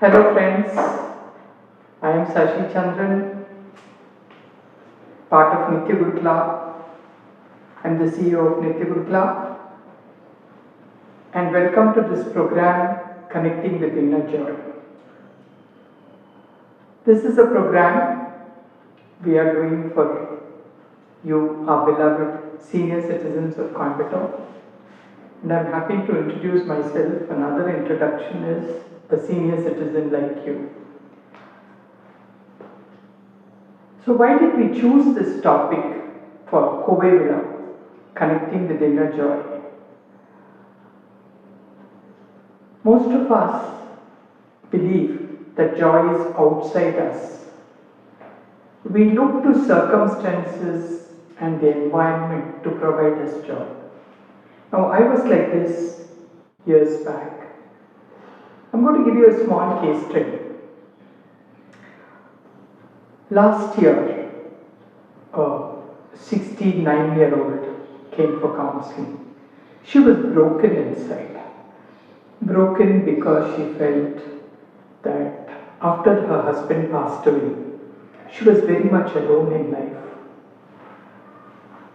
Hello friends, I am Sashi Chandran, part of Nitya Gurukula. I am the CEO of Nitya Gurukula and welcome to this program Connecting with Inner Joy. This is a program we are doing for you, our beloved senior citizens of Coimbatore. And I am happy to introduce myself. Another introduction is a senior citizen like you. So why did we choose this topic for Kovevila, connecting with inner joy? Most of us believe that joy is outside us. We look to circumstances and the environment to provide us joy. Now I was like this years back. I'm going to give you a small case study. Last year, a 69-year-old came for counseling. She was broken inside. Broken because she felt that after her husband passed away, she was very much alone in life.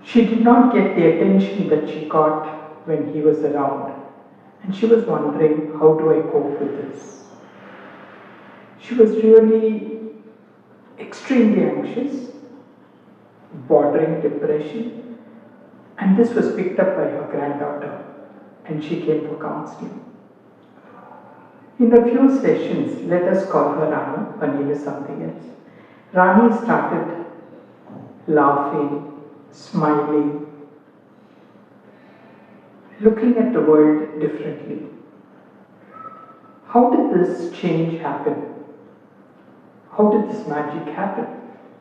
She did not get the attention that she got when he was around, and she was wondering, how do I cope with this? She was really extremely anxious, bordering depression, and this was picked up by her granddaughter, and she came for counseling. In a few sessions, let us call her Rani, her name is something else. Rani started laughing, smiling, looking at the world differently. How did this change happen? How did this magic happen?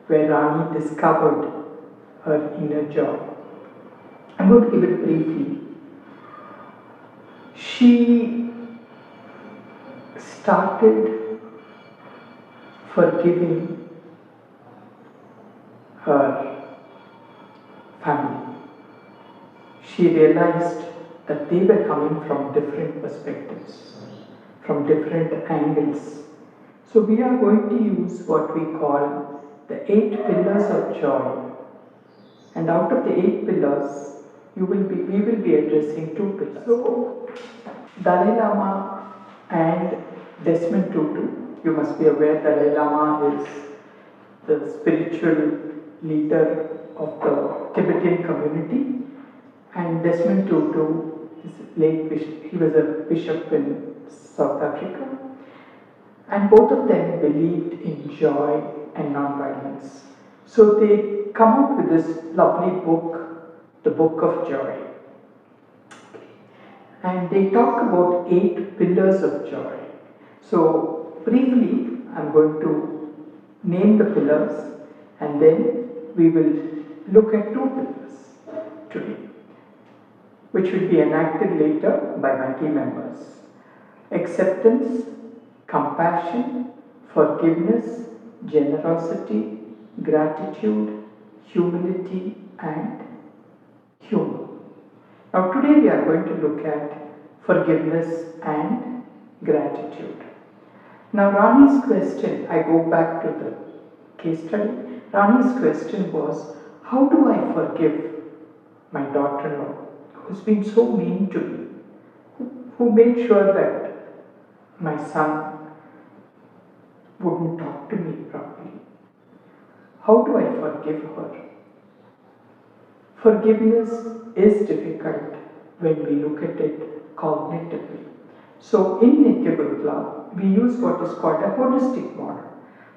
Where Rani discovered her inner joy. I'm going to give it briefly. She started forgiving her family. She realized that they were coming from different perspectives, from different angles. So we are going to use what we call the 8 pillars of joy. And out of the 8 pillars, we will be addressing 2 pillars. So Dalai Lama and Desmond Tutu, you must be aware Dalai Lama is the spiritual leader of the Tibetan community, and Desmond Tutu is late bishop. He was a bishop in South Africa, and both of them believed in joy and non-violence. So they come up with this lovely book, the Book of Joy. And they talk about 8 pillars of joy. So briefly, I'm going to name the pillars and then we will look at 2 pillars today, which will be enacted later by my team members. Acceptance, compassion, forgiveness, generosity, gratitude, humility, and humor. Now today we are going to look at forgiveness and gratitude. Now Rani's question, I go back to the case study. Rani's question was, how do I forgive my daughter-in-law who's been so mean to me, who made sure that my son wouldn't talk to me properly? How do I forgive her? Forgiveness is difficult when we look at it cognitively. So in Nitya Gurukula, we use what is called a holistic model.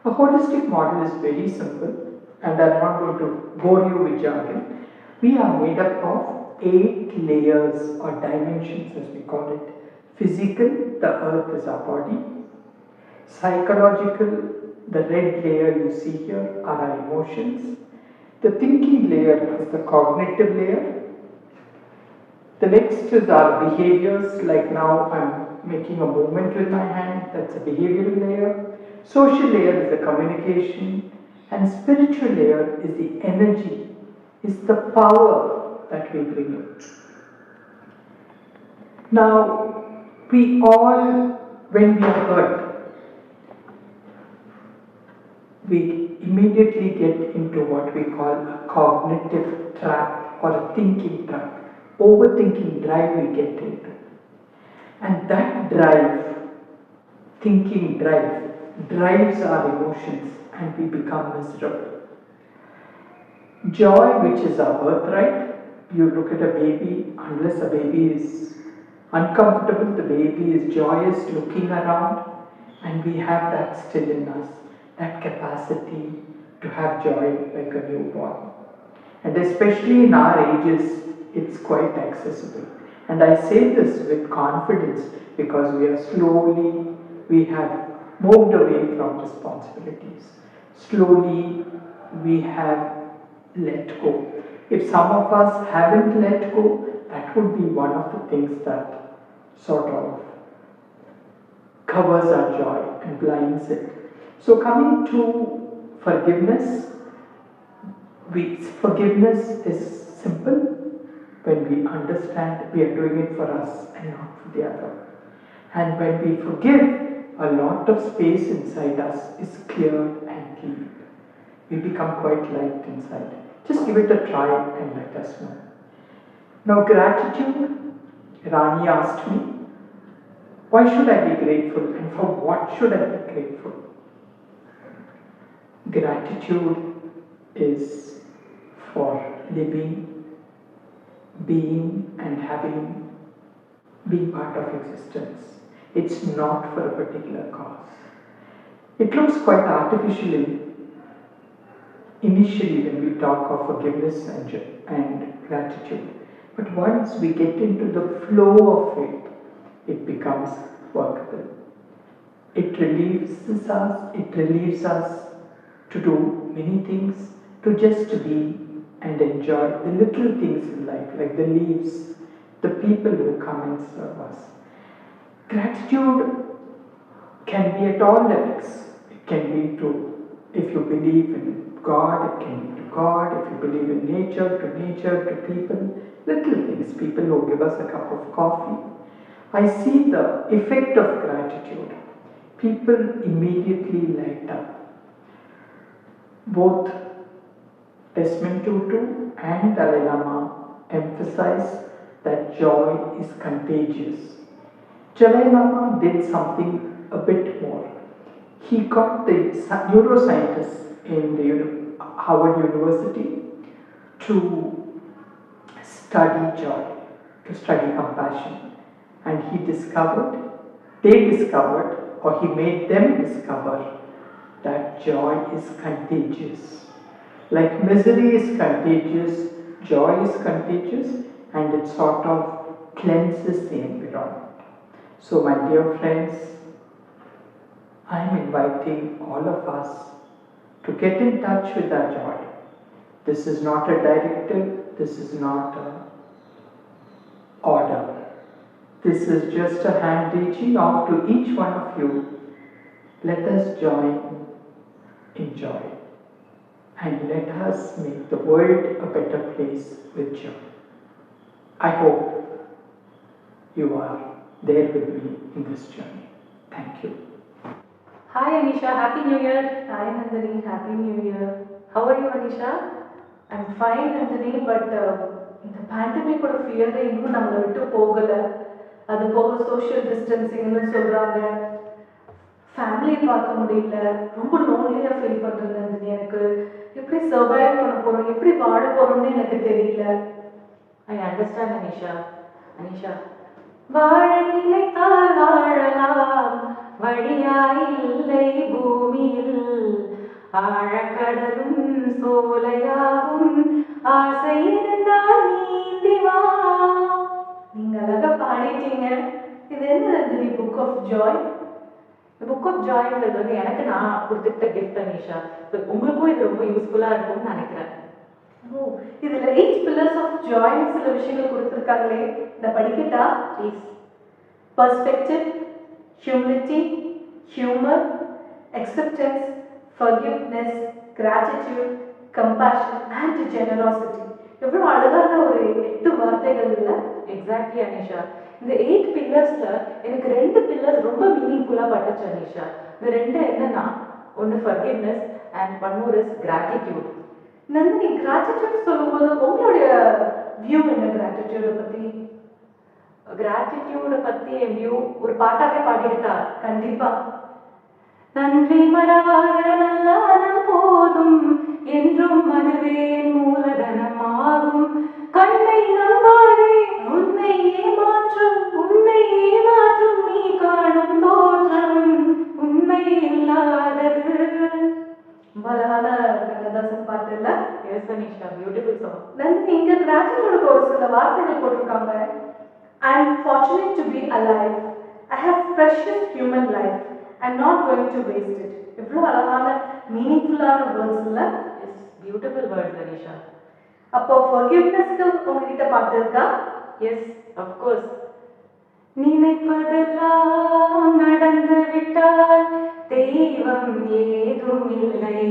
A holistic model is very simple, and I'm not going to bore you with jargon. We are made up of 8 layers or dimensions, as we call it. Physical, the earth is our body. Psychological, the red layer you see here are our emotions. The thinking layer is the cognitive layer. The next is our behaviors, like now I'm making a movement with my hand, that's a behavioral layer. Social layer is the communication, and spiritual layer is the energy, is the power that we bring in. Now, we all, when we are hurt, we immediately get into what we call a cognitive trap or a thinking trap. Overthinking drive we get into. And that drive, thinking drive, drives our emotions and we become miserable. Joy, which is our birthright, you look at a baby, unless a baby is uncomfortable, the baby is joyous looking around, and we have that still in us, that capacity to have joy like a newborn. And especially in our ages, it's quite accessible. And I say this with confidence because we have moved away from responsibilities. Slowly, we have let go. If some of us haven't let go, that would be one of the things that sort of covers our joy and blinds it. So, coming to forgiveness, forgiveness is simple when we understand we are doing it for us and not for the other. And when we forgive, a lot of space inside us is cleared and clean. We become quite light inside. Just give it a try and let us know. Now, gratitude. Rani asked me, why should I be grateful and for what should I be grateful? Gratitude is for living, being, and being part of existence. It's not for a particular cause. It looks quite artificial initially when we talk of forgiveness and gratitude. But once we get into the flow of it, it becomes workable. It relieves us to do many things, to just be and enjoy the little things in life, like the leaves, the people who come and serve us. Gratitude can be at all levels. It can be to, if you believe in God, it can be to God. If you believe in nature, to people, little things, people who give us a cup of coffee. I see the effect of gratitude. People immediately light up. Both Desmond Tutu and Dalai Lama emphasize that joy is contagious. Dalai Lama did something a bit more. He got the neuroscientists in the Harvard University to study joy, to study compassion. And they discovered, or he made them discover, that joy is contagious. Like misery is contagious, joy is contagious, and it sort of cleanses the environment. So, my dear friends, I am inviting all of us to get in touch with our joy. This is not a directive, this is not an order. This is just a hand reaching out to each one of you. Let us join in joy and let us make the world a better place with joy. I hope you are there with me in this journey. Thank you. Hi Anisha, Happy New Year. Hi Nandini, Happy New Year. How are you Anisha? I'm fine Nandini, but இந்த பேண்டமிக்கோட fear இன்னும் நம்மளை விட்டு போகலை. அது போக social டிஸ்டன்சிங்னு சொல்கிறாங்க, family பார்க்க முடியல, ரொம்ப லோன்லியாக ஃபீல் பண்ணுறது நந்தினி. எனக்கு எப்படி சர்வைவ் பண்ண போகிறோம், எப்படி வாழ போகிறோம்னு எனக்கு தெரியல. I understand Anisha. அனிஷா, வாழ நினைத்தால் வாழலாம், வழியாயில்லை பூமியில், ஆழக்கடலும் சோலையாகும், ஆசை இருந்தால் நீந்திவா. நீங்க அழகா பாடிட்டீங்க. இது என்ன Nandini, book of joy? Book of ஜாய்ங்கிறது வந்து எனக்கு நான் கொடுத்துட்ட கிஃப்ட் அனிஷா. உங்களுக்கும் இது ரொம்ப யூஸ்ஃபுல்லாக இருக்கும்னு நினைக்கிறேன். ஓ, இதில் 8 pillars ஆஃப் ஜாய்னு சில விஷயங்கள் கொடுத்துருக்காங்களே, இதை படிக்கட்டா please? Perspective, humility, humour, acceptance, forgiveness, gratitude, compassion and generosity. எவ்வளோ அழகான ஒரு 8 வார்த்தைகள் இல்லை? எக்ஸாக்ட்லி அனிஷா. இந்த 8 பில்லர்ஸ்ல எனக்கு 2 பில்லர்ஸ் ரொம்ப மீனிங்ஃபுல்லாக பட்டுச்சு அனிஷா. இந்த 2 என்னன்னா, ஒன்று forgiveness, and one more is gratitude. Nandini, gratitude சொல்லும்போது உங்களுடைய வியூ என்ன gratitude பத்தி? gratitude பத்தி வியூ ஒரு பாட்டாவே பாடிட்டா கண்டிப்பா. நன்றி மறவாத நல்லானம் போதும் என்றும் அதுவே மூலதனமாகும். கண்ணை நம்பாதே உன்னை ஏமாற்றும் நீ காணும் தோற்றம் உண்மை இல்லாதது. அழகான கண்ணதாசன் பாட்டு இல்ல? Yes Anisha, beautiful song. Nandini, இங்க கிராட்டிடியூடுக்கு ஒரு சில வார்த்தைகள் போட்டிருக்காங்க. I am fortunate to be alive. I have precious human life. I am not going to waste it. எவ்வளவு அழகான மீனிங்ஃபுல்லான வேர்ட்ஸ் இல்ல? Yes, beautiful words Anisha. அப்போ forgiveness-க்கு உங்ககிட்ட பாட்டு இருக்கா? Yes, of course. நினைப்பதெல்லாம் நடந்து விட்டால் தெய்வம் ஏதும் இல்லை,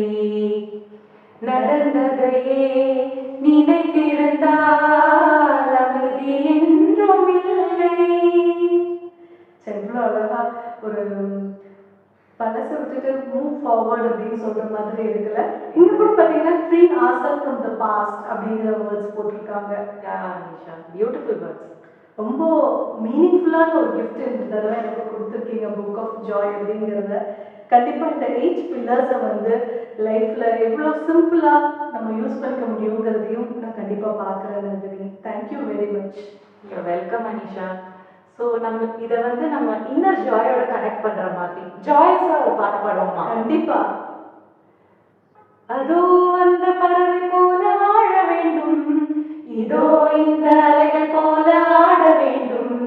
நடந்ததையே நினைத்திருந்தால் அமைதி என்றும் இல்லை. எவ்வளோ அழகா ஒரு பழசை விட்டுட்டு மூவ் ஃபார்வர்ட் அப்படின்னு சொல்ற மாதிரி இருக்குல்ல. இங்க கூட பாத்தீங்கன்னா free ourselves from the past அப்படிங்கிற வேர்ட்ஸ் போட்டிருக்காங்க. Beautiful words. ரொம்ப மீனிங்ஃபுல்லான ஒரு கிஃப்ட் இந்த தடவை எனக்கு கொடுத்துருக்கீங்க புக் ஆஃப் ஜாய் அப்படிங்கிறத. கண்டிப்பா இந்த 8 பில்லர்ஸை வந்து லைஃப்ல எவ்வளோ சிம்பிளா நம்ம யூஸ் பண்ணிக்க முடியுங்கிறதையும் நான் கண்டிப்பா பார்க்குறேன் Nandini. Thank you very much. You welcome Anisha. So நம்ம இதை வந்து நம்ம இன்னர் ஜாயோட கனெக்ட் பண்ற மாதிரி ஜாய்ஸா ஒரு பாட்டு பாடுவோமா? கண்டிப்பா. அதோ அந்த பறவை போல வாழ வேண்டும், இதோ இந்த அலைகள் போல ஆட வேண்டும்,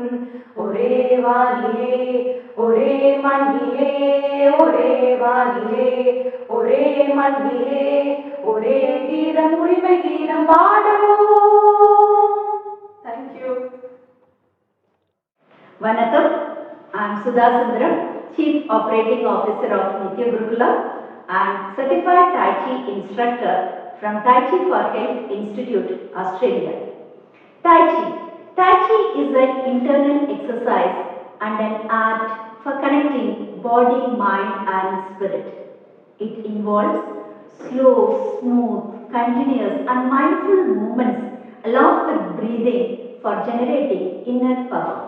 ஒரே வானிலே ஒரே மண்ணிலே, ஒரே வானிலே ஒரே மண்ணிலே, ஒரே கீதம் உரிமை கீதம் பாடுவோம். Thank you. Vanakkam, I am Sudha Sundaram, Chief Operating Officer of Nitya Gurukula and Certified Tai Chi Instructor from Tai Chi for Health Institute, Australia. Tai Chi. Tai Chi is an internal exercise and an art for connecting body, mind and spirit. It involves slow, smooth, continuous and mindful movements along with breathing for generating inner power.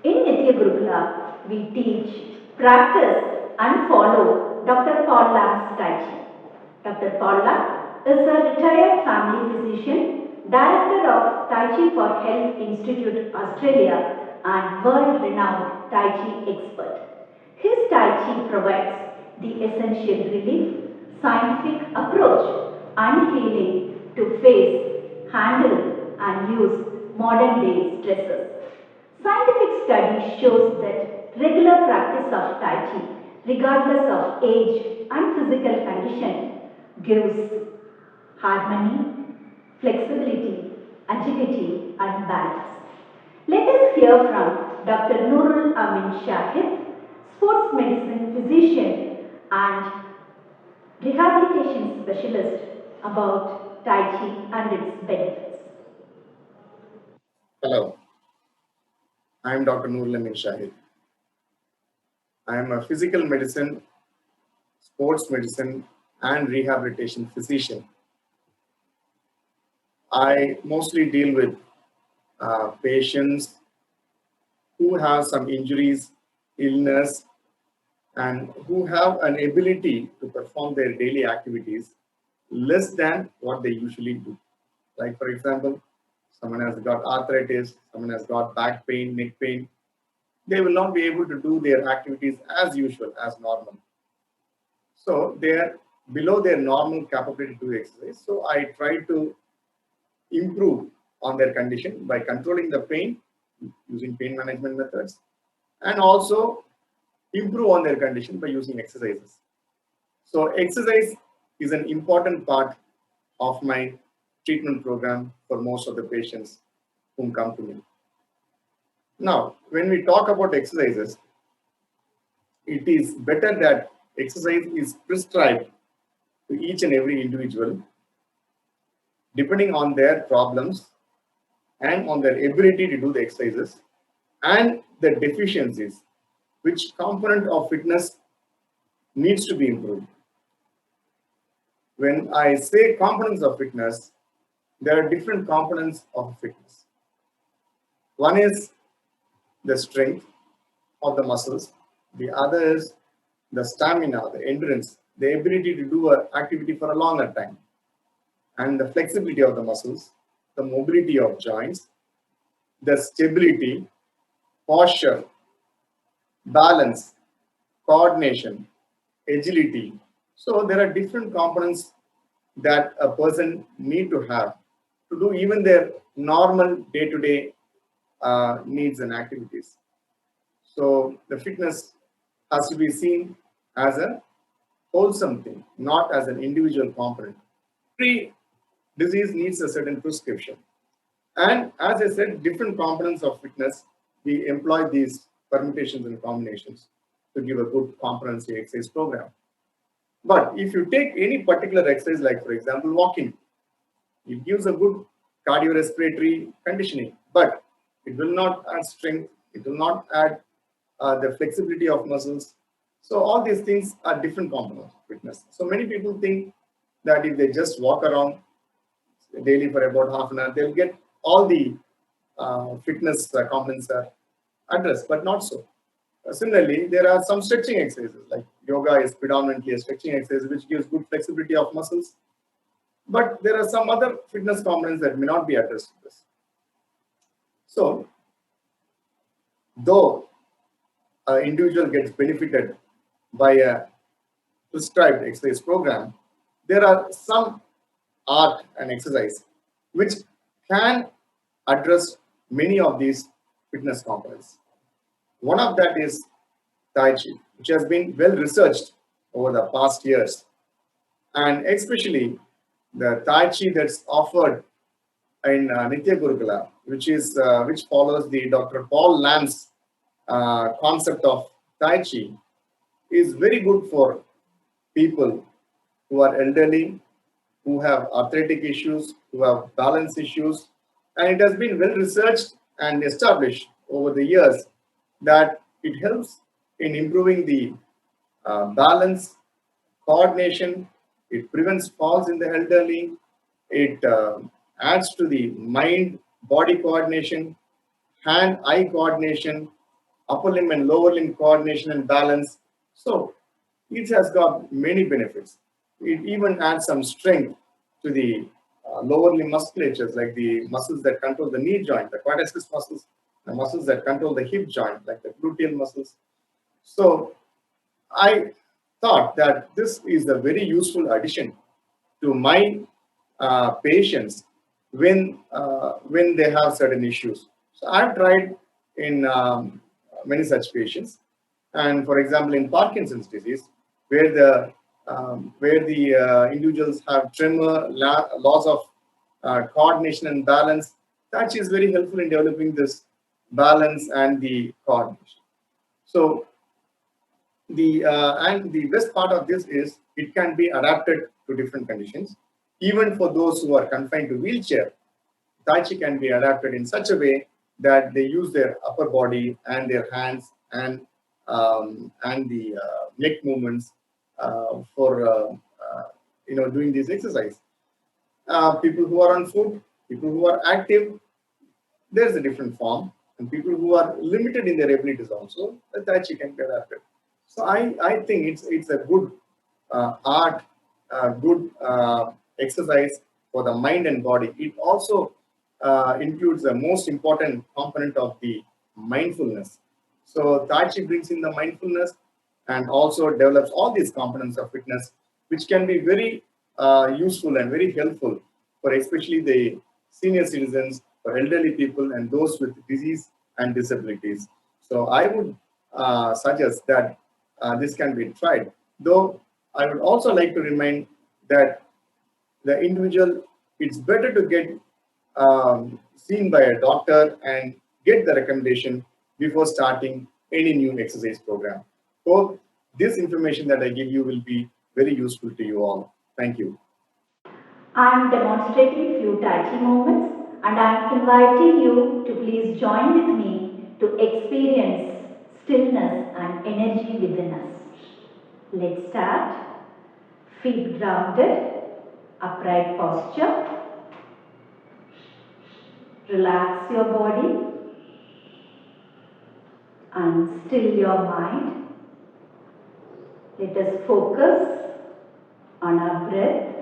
In Nitya Gurukula, we teach, practice and follow Dr. Paul Lam's Tai Chi. Dr. Paul Lam is a retired family physician, Director of Tai Chi for Health Institute, Australia and world-renowned Tai Chi expert. His Tai Chi provides the essential relief, scientific approach and healing to face, handle and use modern day stresses. Scientific study shows that regular practice of Tai Chi, regardless of age and physical condition, gives harmony, flexibility, agility and balance. Let us hear from Dr. Nurul Amin Shahid, sports medicine physician and rehabilitation specialist, about Tai Chi and its benefits. Hello. I am Dr. Nurul Amin Shahid. I am a physical medicine, sports medicine, and rehabilitation physician. I mostly deal with patients who have some injuries, illness, and who have an ability to perform their daily activities less than what they usually do. Like, for example, someone has got arthritis, someone has got back pain, neck pain. They will not be able to do their activities as usual, as normal. So they are below their normal capability to do exercise. So I try to improve on their condition by controlling the pain using pain management methods, and also improve on their condition by using exercises. So exercise is an important part of my treatment program for most of the patients whom come to me. Now, when we talk about exercises, it is better that exercise is prescribed to each and every individual depending on their problems and on their ability to do the exercises and the deficiencies, which component of fitness needs to be improved. When I say components of fitness, there are different components of fitness. One is the strength of the muscles. The other is the stamina, the endurance, the ability to do an activity for a longer time, and the flexibility of the muscles, the mobility of joints, the stability, posture, balance, coordination, agility. So there are different components that a person need to have to do even their normal day-to-day needs and activities. So the fitness has to be seen as a wholesome thing, not as an individual component. Every disease needs a certain prescription. And as I said, different components of fitness, we employ these permutations and combinations to give a good comprehensive exercise program. But if you take any particular exercise, like for example, walking, it gives a good cardiorespiratory conditioning, but it will not add strength, it will not add the flexibility of muscles. So all these things are different components of fitness. So many people think that if they just walk around daily for about half an hour, they'll get all the fitness components are addressed, but not so. Similarly, there are some stretching exercises, like yoga is predominantly a stretching exercise, which gives good flexibility of muscles. But there are some other fitness components that may not be addressed in this. So, though an individual gets benefited by a prescribed exercise program, there are some art and exercise which can address many of these fitness components. One of that is Tai Chi, which has been well researched over the past years, and especially the Tai Chi that's offered in Nitya Gurukula, which follows the Dr. Paul Lance concept of Tai Chi, is very good for people who are elderly, who have arthritic issues, who have balance issues, and it has been well researched and established over the years that it helps in improving the balance, coordination, it prevents falls in the elderly, it adds to the mind body coordination, hand eye coordination, upper limb and lower limb coordination and balance. So it has got many benefits. It even adds some strength to the lower limb musculatures, like the muscles that control the knee joint, the quadriceps muscles, the muscles that control the hip joint, like the gluteal muscles. So I thought that this is a very useful addition to my patients when they have certain issues. So I've tried in many such patients, and for example, in Parkinson's disease, where the individuals have tremor, loss of coordination and balance, that is very helpful in developing this balance and the coordination. So the best part of this is it can be adapted to different conditions. Even for those who are confined to wheelchair, Tai Chi can be adapted in such a way that they use their upper body and their hands and the neck movements for doing this exercise. People who are on foot, people who are active, there's a different form, and people who are limited in their abilities also, the Tai Chi can be adapted. So I think it's a good art, good exercise for the mind and body. It also includes the most important component of the mindfulness. So Tai Chi brings in the mindfulness and also develops all these components of fitness, which can be very useful and very helpful for especially the senior citizens, for elderly people, and those with disease and disabilities. So I would suggest that this can be tried. Though I would also like to remind that the individual, it's better to get seen by a doctor and get the recommendation before starting any new exercise program. Hope this information that I give you will be very useful to you all. Thank you. I am demonstrating few Tai Chi movements and I am inviting you to please join with me to experience stillness and energy within us. Let's start. Feet grounded, upright posture. Relax your body and still your mind. Let us focus on our breath.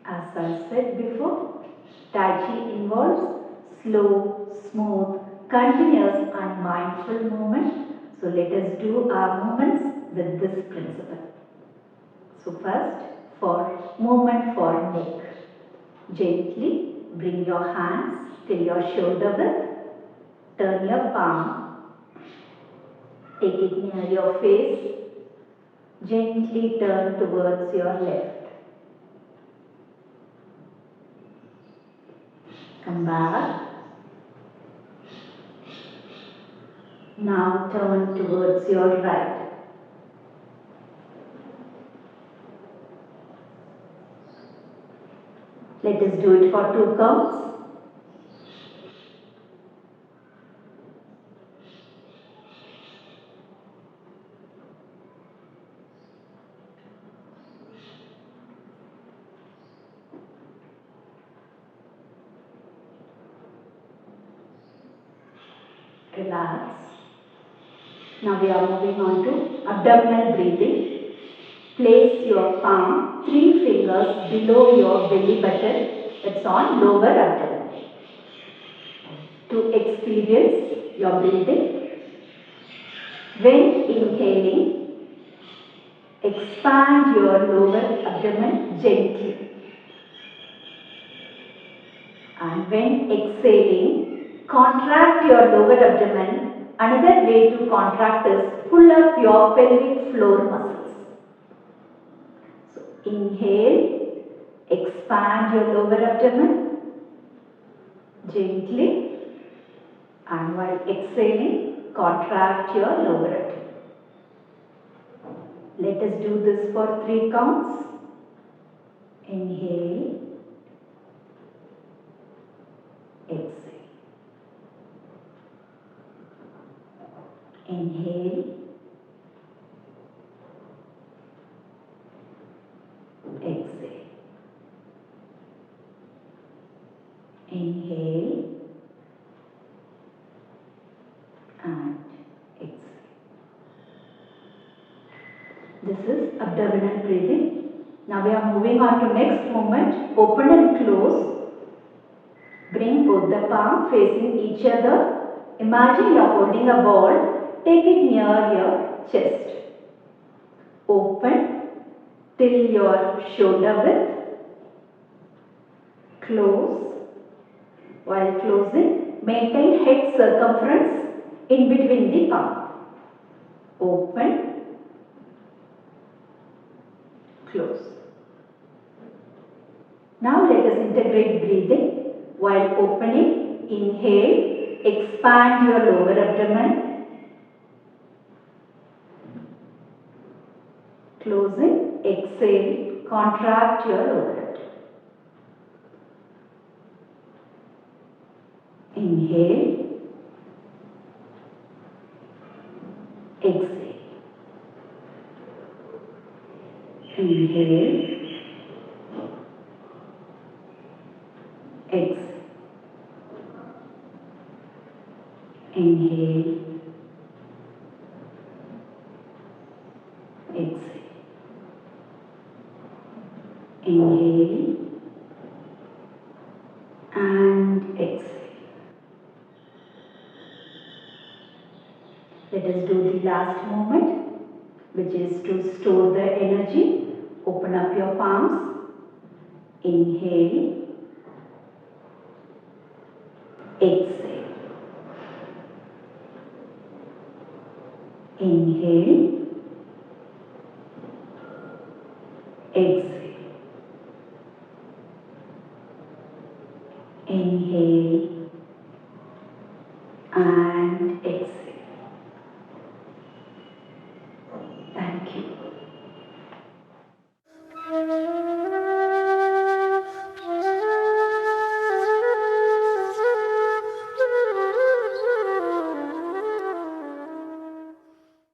As I said before, Tai Chi involves slow, smooth, continuous and mindful movement. So let us do our movements with this principle. So first, for movement for neck. Gently bring your hands till your shoulder width. Turn your palm. Take it near your face. Gently turn towards your left. Come back. Now turn towards your right. Let us do it for 2 counts. Relax. Now we are moving on to abdominal breathing. Place your palm 3 fingers below your belly button. It's on lower abdomen. To experience your breathing, when inhaling, expand your lower abdomen gently. And when exhaling, contract your lower abdomen. Another way to contract is pull up your pelvic floor muscles. So inhale, expand your lower abdomen gently, and while exhaling, contract your lower abdomen. Let us do this for 3 counts. Inhale, exhale. Inhale, exhale. Inhale and exhale. This is abdominal breathing. Now we are moving on to next movement. Open and close. Bring both the palms facing each other. Imagine you are holding a ball. Take it near your chest. Open till your shoulder width. Close. While closing, maintain head circumference in between the palm. Open. Close. Now let us integrate breathing. While opening, inhale, expand your lower abdomen. Closing, exhale, contract your lower abdomen. Inhale, exhale. Inhale, exhale. Inhale, exhale. Inhale and exhale. Let us do the last movement, which is to store the energy. Open up your palms. Inhale, exhale. Inhale, exhale. Inhale,